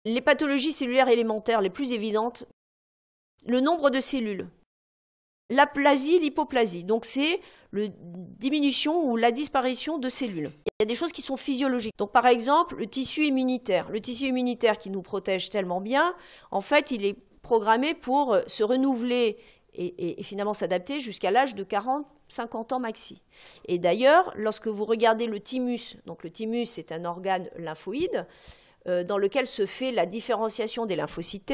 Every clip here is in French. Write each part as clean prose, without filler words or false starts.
Les pathologies cellulaires élémentaires les plus évidentes, le nombre de cellules. L'aplasie, l'hypoplasie, donc c'est la diminution ou la disparition de cellules. Il y a des choses qui sont physiologiques. Donc par exemple, le tissu immunitaire. Le tissu immunitaire qui nous protège tellement bien, en fait, il est programmé pour se renouveler et finalement s'adapter jusqu'à l'âge de 40-50 ans maxi. Et d'ailleurs, lorsque vous regardez le thymus, donc le thymus c'est un organe lymphoïde dans lequel se fait la différenciation des lymphocytes.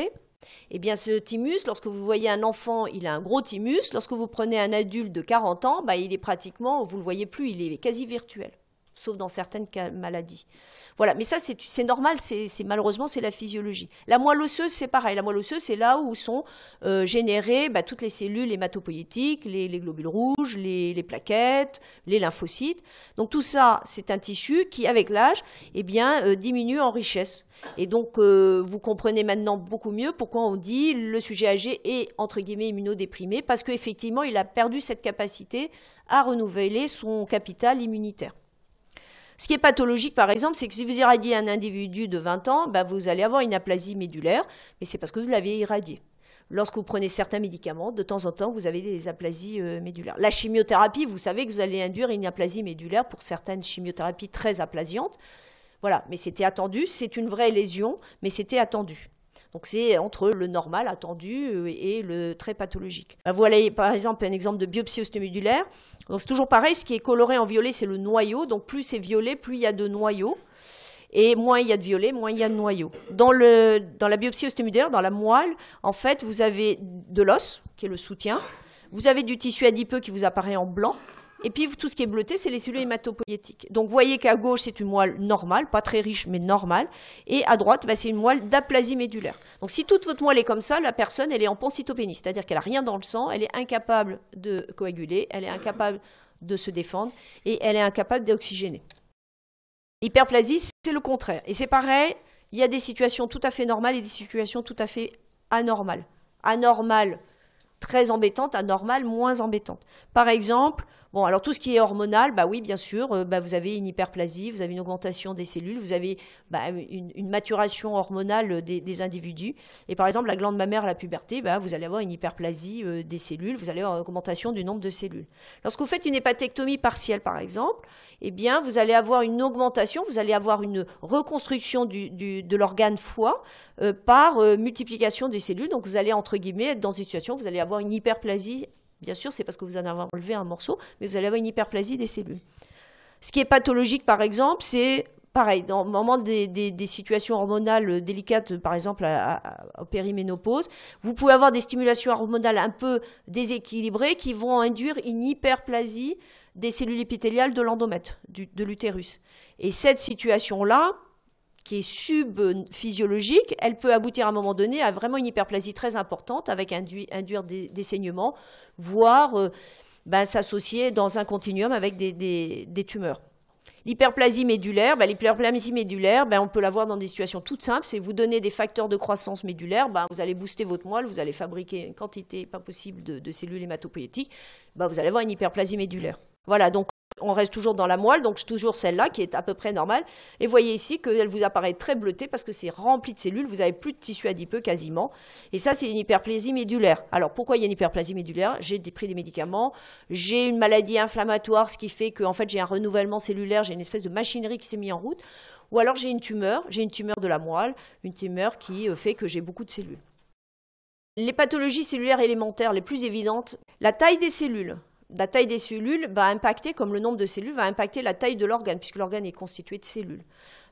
Eh bien, ce thymus, lorsque vous voyez un enfant, il a un gros thymus. Lorsque vous prenez un adulte de 40 ans, il est pratiquement, vous ne le voyez plus, il est quasi virtuel, sauf dans certaines maladies. Voilà, mais ça, c'est normal, malheureusement, c'est la physiologie. La moelle osseuse, c'est pareil. La moelle osseuse, c'est là où sont générées toutes les cellules hématopoïétiques, les globules rouges, les plaquettes, les lymphocytes. Donc tout ça, c'est un tissu qui, avec l'âge, diminue en richesse. Et donc, vous comprenez maintenant beaucoup mieux pourquoi on dit le sujet âgé est, entre guillemets, immunodéprimé, parce qu'effectivement, il a perdu cette capacité à renouveler son capital immunitaire. Ce qui est pathologique, par exemple, c'est que si vous irradiez un individu de 20 ans, vous allez avoir une aplasie médulaire, mais c'est parce que vous l'avez irradié. Lorsque vous prenez certains médicaments, de temps en temps, vous avez des aplasies médulaires. La chimiothérapie, vous savez que vous allez induire une aplasie médulaire pour certaines chimiothérapies très aplasiantes. Voilà, mais c'était attendu, c'est une vraie lésion, mais c'était attendu. Donc c'est entre le normal attendu et le très pathologique. Voilà par exemple un exemple de biopsie ostéomédulaire. Donc c'est toujours pareil, ce qui est coloré en violet, c'est le noyau. Donc plus c'est violet, plus il y a de noyaux. Et moins il y a de violet, moins il y a de noyaux. Dans la biopsie ostéomédulaire, dans la moelle, en fait, vous avez de l'os, qui est le soutien. Vous avez du tissu adipeux qui vous apparaît en blanc. Et puis, tout ce qui est bleuté, c'est les cellules hématopoïétiques. Donc, vous voyez qu'à gauche, c'est une moelle normale, pas très riche, mais normale. Et à droite, c'est une moelle d'aplasie médulaire. Donc, si toute votre moelle est comme ça, la personne, elle est en pancytopénie. C'est-à-dire qu'elle n'a rien dans le sang, elle est incapable de coaguler, elle est incapable de se défendre et elle est incapable d'oxygéner. L'hyperplasie, c'est le contraire. Et c'est pareil, il y a des situations tout à fait normales et des situations tout à fait anormales. Anormales, très embêtantes, anormales, moins embêtantes. Par exemple, alors tout ce qui est hormonal, oui, bien sûr, vous avez une hyperplasie, vous avez une augmentation des cellules, vous avez une maturation hormonale des individus. Et par exemple, la glande mammaire à la puberté, vous allez avoir une hyperplasie des cellules, vous allez avoir une augmentation du nombre de cellules. Lorsque vous faites une hépatectomie partielle, par exemple, vous allez avoir une augmentation, vous allez avoir une reconstruction de l'organe foie par multiplication des cellules. Donc vous allez, entre guillemets, être dans une situation où vous allez avoir une hyperplasie. Bien sûr, c'est parce que vous en avez enlevé un morceau, mais vous allez avoir une hyperplasie des cellules. Ce qui est pathologique, par exemple, c'est pareil, dans le moment des situations hormonales délicates, par exemple au périménopause, vous pouvez avoir des stimulations hormonales un peu déséquilibrées qui vont induire une hyperplasie des cellules épithéliales de l'endomètre, de l'utérus. Et cette situation-là, qui est subphysiologique, elle peut aboutir à un moment donné à vraiment une hyperplasie très importante avec induire des saignements, voire s'associer dans un continuum avec des tumeurs. L'hyperplasie médulaire, on peut l'avoir dans des situations toutes simples. C'est vous donner des facteurs de croissance médulaire, vous allez booster votre moelle, vous allez fabriquer une quantité pas possible de cellules hématopoïétiques, vous allez avoir une hyperplasie médulaire. Voilà, donc on reste toujours dans la moelle, donc toujours celle-là qui est à peu près normale. Et vous voyez ici qu'elle vous apparaît très bleutée parce que c'est rempli de cellules, vous n'avez plus de tissu adipeux quasiment. Et ça, c'est une hyperplasie médulaire. Alors pourquoi il y a une hyperplasie médulaire? J'ai pris des médicaments, j'ai une maladie inflammatoire, ce qui fait que en fait, j'ai un renouvellement cellulaire, j'ai une espèce de machinerie qui s'est mise en route. Ou alors j'ai une tumeur de la moelle, une tumeur qui fait que j'ai beaucoup de cellules. Les pathologies cellulaires élémentaires les plus évidentes, la taille des cellules. La taille des cellules va impacter, comme le nombre de cellules, va impacter la taille de l'organe, puisque l'organe est constitué de cellules.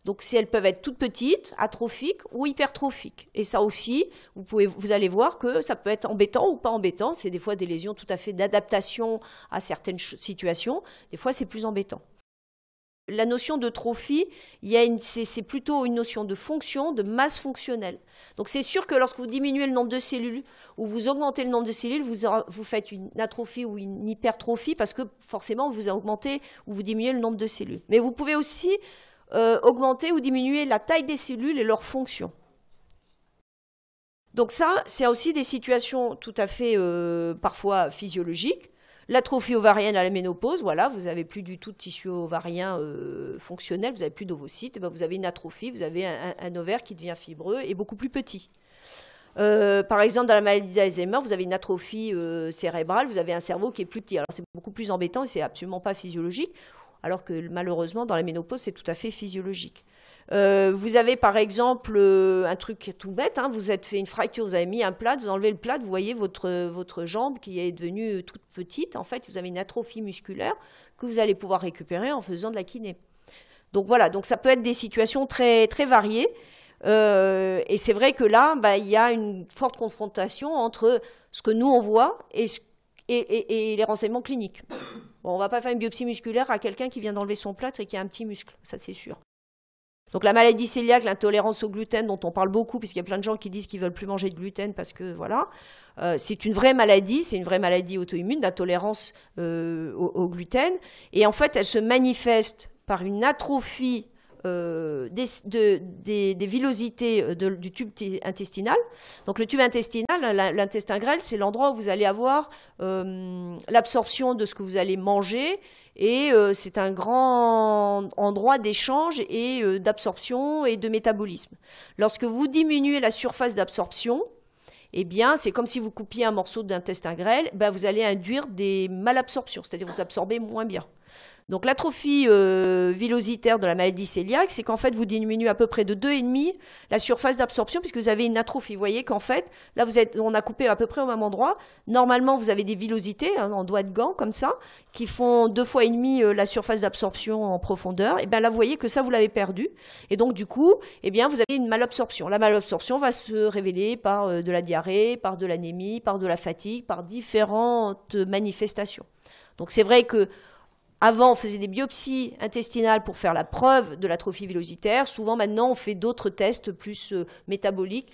Donc, si elles peuvent être toutes petites, atrophiques ou hypertrophiques. Et ça aussi, vous allez voir que ça peut être embêtant ou pas embêtant. C'est des fois des lésions tout à fait d'adaptation à certaines situations. Des fois, c'est plus embêtant. La notion de trophie, c'est plutôt une notion de fonction, de masse fonctionnelle. Donc c'est sûr que lorsque vous diminuez le nombre de cellules ou vous augmentez le nombre de cellules, vous faites une atrophie ou une hypertrophie parce que forcément vous augmentez ou vous diminuez le nombre de cellules. Mais vous pouvez aussi augmenter ou diminuer la taille des cellules et leur fonction. Donc ça, c'est aussi des situations tout à fait parfois physiologiques. L'atrophie ovarienne à la ménopause, voilà, vous n'avez plus du tout de tissu ovarien fonctionnel, vous n'avez plus d'ovocytes, ben vous avez une atrophie, vous avez un ovaire qui devient fibreux et beaucoup plus petit. Par exemple, dans la maladie d'Alzheimer, vous avez une atrophie cérébrale, vous avez un cerveau qui est plus petit. Alors c'est beaucoup plus embêtant et c'est absolument pas physiologique, alors que malheureusement, dans la ménopause, c'est tout à fait physiologique. Vous avez par exemple un truc tout bête, hein, vous êtes fait une fracture, vous avez mis un plâtre, vous enlevez le plâtre, vous voyez votre jambe qui est devenue toute petite. En fait, vous avez une atrophie musculaire que vous allez pouvoir récupérer en faisant de la kiné. Donc voilà, donc ça peut être des situations très, très variées. Et c'est vrai que là, bah, y a une forte confrontation entre ce que nous on voit et les renseignements cliniques. Bon, on ne va pas faire une biopsie musculaire à quelqu'un qui vient d'enlever son plâtre et qui a un petit muscle, ça c'est sûr. Donc la maladie cœliaque, l'intolérance au gluten, dont on parle beaucoup, puisqu'il y a plein de gens qui disent qu'ils ne veulent plus manger de gluten parce que voilà, c'est une vraie maladie auto-immune d'intolérance au gluten. Et en fait, elle se manifeste par une atrophie des villosités du tube intestinal. Donc le tube intestinal, l'intestin grêle, c'est l'endroit où vous allez avoir l'absorption de ce que vous allez manger. Et c'est un grand endroit d'échange et d'absorption et de métabolisme. Lorsque vous diminuez la surface d'absorption, eh bien, c'est comme si vous coupiez un morceau d'intestin grêle, ben, vous allez induire des malabsorptions, c'est-à-dire vous absorbez moins bien. Donc l'atrophie villositaire de la maladie cœliaque, c'est qu'en fait vous diminuez à peu près de 2,5 la surface d'absorption puisque vous avez une atrophie. Vous voyez qu'en fait, là on a coupé à peu près au même endroit. Normalement vous avez des villosités hein, en doigt de gant comme ça, qui font 2,5 fois la surface d'absorption en profondeur. Et bien là vous voyez que ça vous l'avez perdu. Et donc du coup, eh bien, vous avez une malabsorption. La malabsorption va se révéler par de la diarrhée, par de l'anémie, par de la fatigue, par différentes manifestations. Donc c'est vrai que avant, on faisait des biopsies intestinales pour faire la preuve de l'atrophie villositaire. Souvent, maintenant, on fait d'autres tests plus métaboliques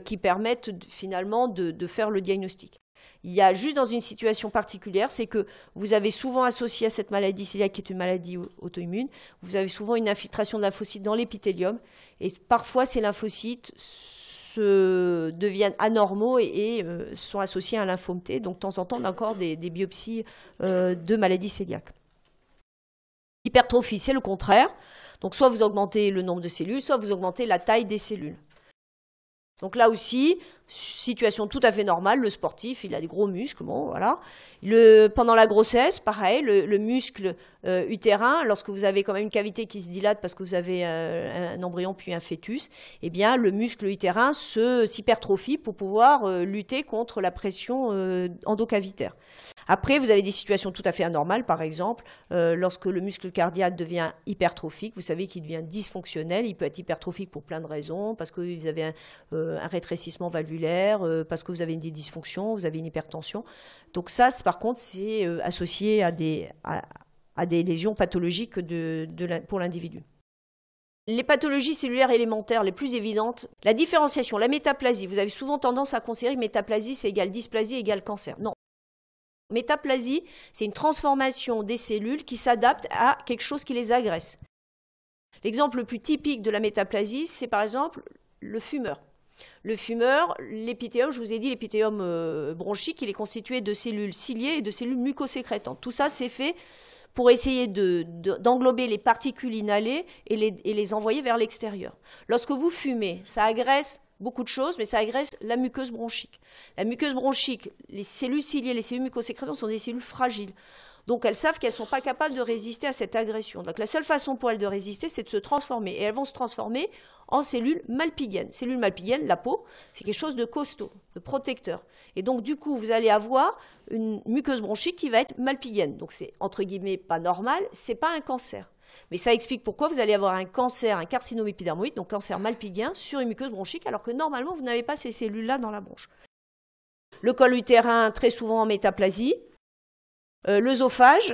qui permettent finalement de faire le diagnostic. Il y a juste dans une situation particulière, c'est que vous avez souvent associé à cette maladie cœliaque qui est une maladie auto-immune, vous avez souvent une infiltration de lymphocytes dans l'épithélium et parfois ces lymphocytes deviennent anormaux et sont associés à un lymphome T. Donc, de temps en temps, on a encore des biopsies de maladie cœliaque. L'hypertrophie, c'est le contraire. Donc, soit vous augmentez le nombre de cellules, soit vous augmentez la taille des cellules. Donc là aussi, situation tout à fait normale, le sportif, il a des gros muscles, bon, voilà. Pendant la grossesse, pareil, le muscle utérin, lorsque vous avez quand même une cavité qui se dilate parce que vous avez un embryon puis un fœtus, eh bien, le muscle utérin s'hypertrophie pour pouvoir lutter contre la pression endocavitaire. Après, vous avez des situations tout à fait anormales, par exemple, lorsque le muscle cardiaque devient hypertrophique, vous savez qu'il devient dysfonctionnel, il peut être hypertrophique pour plein de raisons, parce que vous avez un rétrécissement valvulaire, parce que vous avez des dysfonctions, vous avez une hypertension. Donc ça, par contre, c'est associé à des lésions pathologiques pour l'individu. Les pathologies cellulaires élémentaires les plus évidentes, la différenciation, la métaplasie. Vous avez souvent tendance à considérer que métaplasie, c'est égal dysplasie égale cancer. Non. Métaplasie, c'est une transformation des cellules qui s'adaptent à quelque chose qui les agresse. L'exemple le plus typique de la métaplasie, c'est par exemple le fumeur. Le fumeur, l'épithélium, je vous ai dit, l'épithélium bronchique, il est constitué de cellules ciliées et de cellules mucosécrétantes. Tout ça, c'est fait pour essayer d'englober les particules inhalées et les envoyer vers l'extérieur. Lorsque vous fumez, ça agresse beaucoup de choses, mais ça agresse la muqueuse bronchique. La muqueuse bronchique, les cellules ciliées, les cellules mucosécrétantes sont des cellules fragiles. Donc elles savent qu'elles ne sont pas capables de résister à cette agression. Donc la seule façon pour elles de résister, c'est de se transformer. Et elles vont se transformer en cellules malpighiennes. Cellules malpighiennes, la peau, c'est quelque chose de costaud, de protecteur. Et donc du coup, vous allez avoir une muqueuse bronchique qui va être malpighienne. Donc c'est entre guillemets pas normal, c'est pas un cancer. Mais ça explique pourquoi vous allez avoir un cancer, un carcinome épidermoïde, donc cancer malpighien, sur une muqueuse bronchique, alors que normalement, vous n'avez pas ces cellules-là dans la bronche. Le col utérin, très souvent en métaplasie. L'œsophage,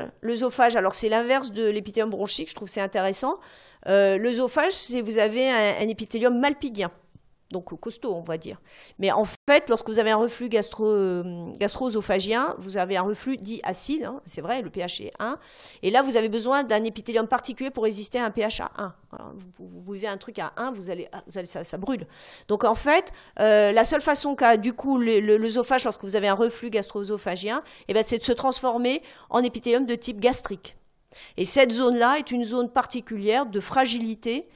alors c'est l'inverse de l'épithélium bronchique, je trouve que c'est intéressant. L'œsophage, c'est vous avez un épithélium malpighien. donc costaud, on va dire. Mais en fait, lorsque vous avez un reflux gastro-œsophagien, vous avez un reflux dit acide, hein, c'est vrai, le pH est 1. Et là, vous avez besoin d'un épithélium particulier pour résister à un pH à 1. Alors, vous buvez un truc à 1, ça brûle. Donc en fait, la seule façon qu'a du coup l'œsophage, lorsque vous avez un reflux gastro-œsophagien, eh ben, c'est de se transformer en épithélium de type gastrique. Et cette zone-là est une zone particulière de fragilité,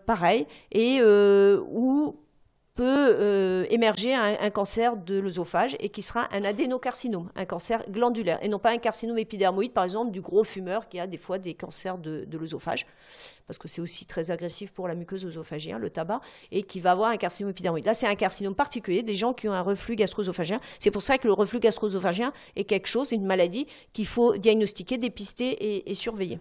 pareil, et où peut émerger un cancer de l'œsophage et qui sera un adénocarcinome, un cancer glandulaire, et non pas un carcinome épidermoïde, par exemple, du gros fumeur qui a des fois des cancers de l'œsophage, parce que c'est aussi très agressif pour la muqueuse œsophagienne, le tabac, et qui va avoir un carcinome épidermoïde. Là, c'est un carcinome particulier, des gens qui ont un reflux gastro-œsophagien. C'est pour ça que le reflux gastro-œsophagien est quelque chose, une maladie qu'il faut diagnostiquer, dépister et surveiller.